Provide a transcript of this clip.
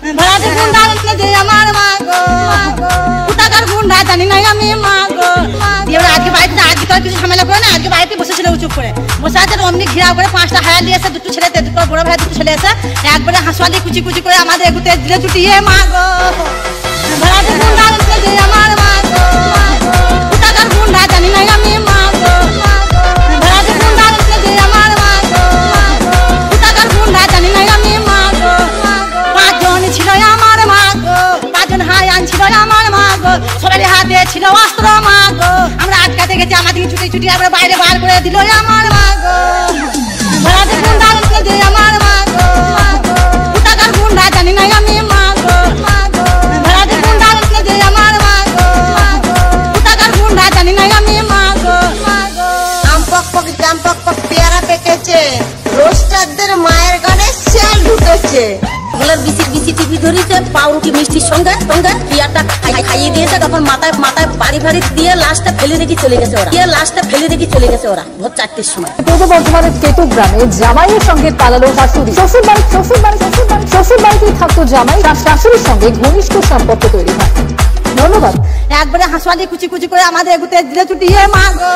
ভাড়াতে গুন্ডা যে আমার মা গো, কোথাকার গুন্ডা জানি না আমি মা গো। দিয়ে আজকে বাড়িতে আজকে তো কিছু ঝামেলা করে না, আজকে বাড়িতে বসেছিল চুপ করে বসে আছে। অমনি ঘিরাও করে 5টা হায়া দিয়ে এসে, দুটো ছেলে, দুটো বড় ভাই, দুটো ছেলে এসে একবারে হাঁসওয়ালি কুচি কুচি করে আমাদের এগুতে দিলে চুটিয়ে মা গো। ভাড়াতে গুন্ডা যে আমার মা গো, কোথাকার গুন্ডা জানি না আমি মা গো। ভাড়াতে গুন্ডা যে আমার মা গো, কোথাকার গুন্ডা জানি না আমি মা গো। 5 জন ছিল আমার মা গো, 5 জন হায়ান ছিল আমার মা গো। সবারই হাতে ছিল অস্ত্র মা গো। আমরা আটকাতে গেছি, আমাদের ছুটি ছুটি আমরা বাইরে বার করে দিল আমার মা গো। ভাড়াতে গুন্ডা যে আমার মা গো, কোথাকার গুন্ডা জানি না আমি মা গো। ভাড়াতে গুন্ডা যে আমার মা গো, কোথাকার গুন্ডা জানি না আমি মা গো। আম পক পক জাম পক পক পেয়ারা পেকেছে, রোস্টারদের মায়ের গানে শেল ঢুকেছে। বলে বিসি বিসি টিভি ধরেছে, পাউরুটি মিষ্টির সঙ্গে সঙ্গে পিয়ারটা খাইয়ে দিয়েছে। তখন মাথায় মাথায় বাড়ি ভাড়ি দিয়ে লাশটা ফেলে রেখে চলে গেছে ওরা, দিয়ে লাশটা ফেলে রেখে চলে গেছে ওরা ভোর 4টের সময়। পূর্ব বর্ধমানের কেতু গ্রামে জামাইয়ের সঙ্গে পালালো শাশুড়ি। শ্বশুর বাড়িতেই থাকতো জামাই, শাশুড়ির সঙ্গে ঘনিষ্ঠ সম্পর্ক তৈরি হয়। ধন্যবাদ। একবারে হাঁসওয়ালি কুচি কুচি করে আমাদের এগুতে দিলে চুটিয়ে মা গো।